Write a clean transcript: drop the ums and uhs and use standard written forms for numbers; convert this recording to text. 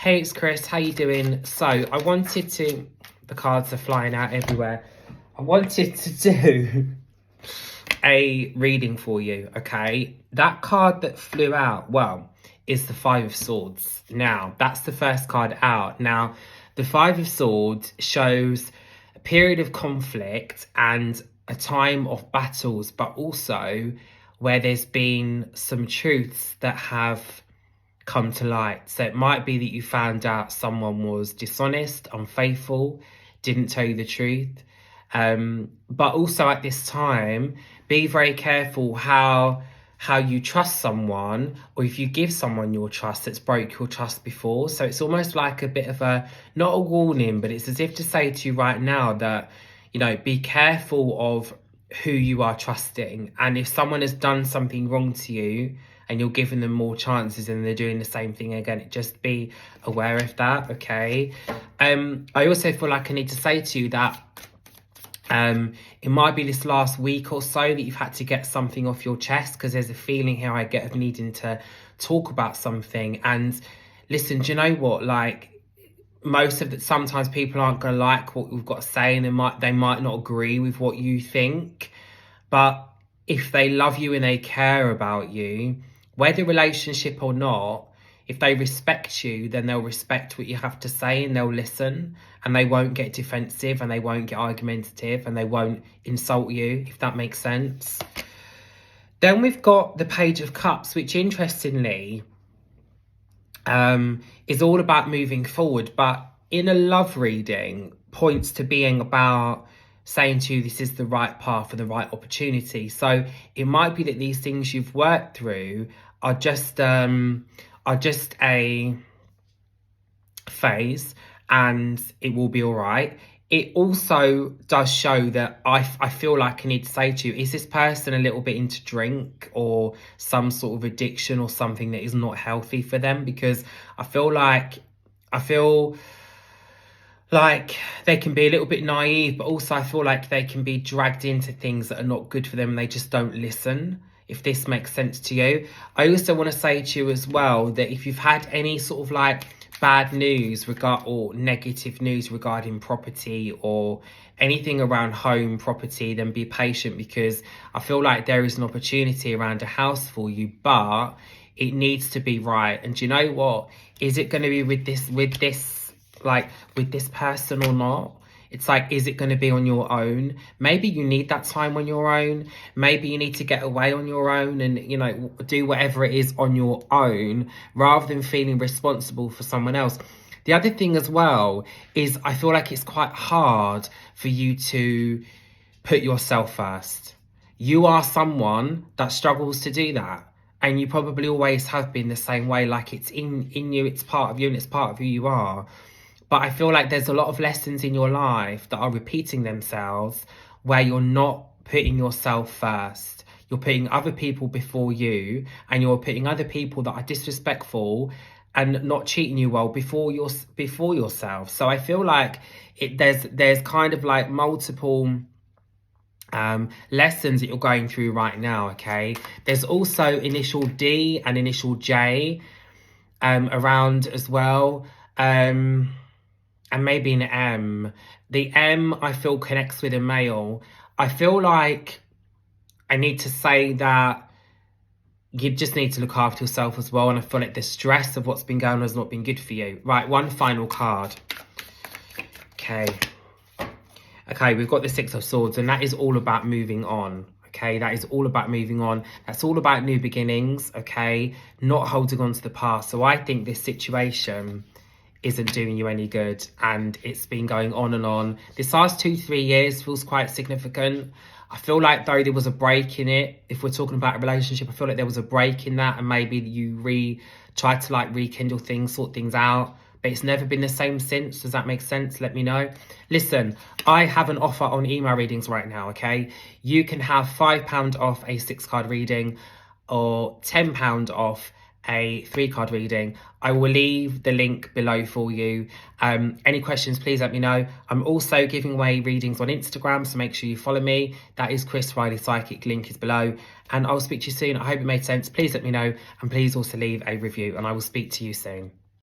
Hey, it's Chris. How you doing? So I wanted to... The cards are flying out everywhere. I wanted to do a reading for you, okay? That card that flew out, well, is the Five of Swords. Now, that's the first card out. Now, the Five of Swords shows a period of conflict and a time of battles, but also where there's been some truths that have come to light. So it might be that you found out someone was dishonest, unfaithful, didn't tell you the truth. But also at this time, be very careful how you trust someone, or if you give someone your trust that's broke your trust before. So it's almost like a bit of a, not a warning, but it's as if to say to you right now that, you know, be careful of who you are trusting. And if someone has done something wrong to you and you're giving them more chances and they're doing the same thing again, just be aware of that, okay? I also feel like I need to say to you that it might be this last week or so that you've had to get something off your chest, because there's a feeling here I get of needing to talk about something. And listen, do you know what? Like, sometimes people aren't going to like what we've got to say, and they might not agree with what you think. But if they love you and they care about you, whether relationship or not, if they respect you, then they'll respect what you have to say and they'll listen, and they won't get defensive and they won't get argumentative and they won't insult you, if that makes sense. Then we've got the Page of Cups, which interestingly is all about moving forward, but in a love reading points to being about saying to you, this is the right path and the right opportunity. So it might be that these things you've worked through are just a phase and it will be all right. It also does show that I feel like I need to say to you, is this person a little bit into drink or some sort of addiction or something that is not healthy for them? Because I feel like they can be a little bit naive, but also I feel like they can be dragged into things that are not good for them and they just don't listen, if this makes sense to you. I also want to say to you as well that if you've had any sort of like bad news or negative news regarding property or anything around home property, then be patient, because I feel like there is an opportunity around a house for you, but it needs to be right. And do you know what? Is it going to be with this person or not? It's like, is it going to be on your own? Maybe you need that time on your own. Maybe you need to get away on your own and, you know, do whatever it is on your own rather than feeling responsible for someone else. The other thing as well is I feel like it's quite hard for you to put yourself first. You are someone that struggles to do that. And you probably always have been the same way, like it's in you, it's part of you and it's part of who you are. But I feel like there's a lot of lessons in your life that are repeating themselves where you're not putting yourself first. You're putting other people before you, and you're putting other people that are disrespectful and not treating you well before yourself. So I feel like there's kind of like multiple lessons that you're going through right now, okay? There's also initial D and initial J around as well. And maybe an M. The M, I feel, connects with a male. I feel like I need to say that you just need to look after yourself as well. And I feel like the stress of what's been going on has not been good for you. Right, one final card. Okay, we've got the Six of Swords, and that is all about moving on. Okay, that is all about moving on. That's all about new beginnings, okay? Not holding on to the past. So I think this situation isn't doing you any good, and it's been going on and on. This last 2-3 years feels quite significant. I feel like though there was a break in it. If we're talking about a relationship, I feel like there was a break in that, and maybe you tried to like rekindle things, sort things out, but it's never been the same since. Does that make sense? Let me know. Listen, I have an offer on email readings right now, okay? You can have £5 off a 6-card reading or £10 off a 3-card reading. I will leave the link below for you. Any questions, please let me know. I'm also giving away readings on Instagram, so make sure you follow me. That is Chris Riley Psychic, link is below. And I'll speak to you soon. I hope it made sense. Please let me know, and please also leave a review, and I will speak to you soon.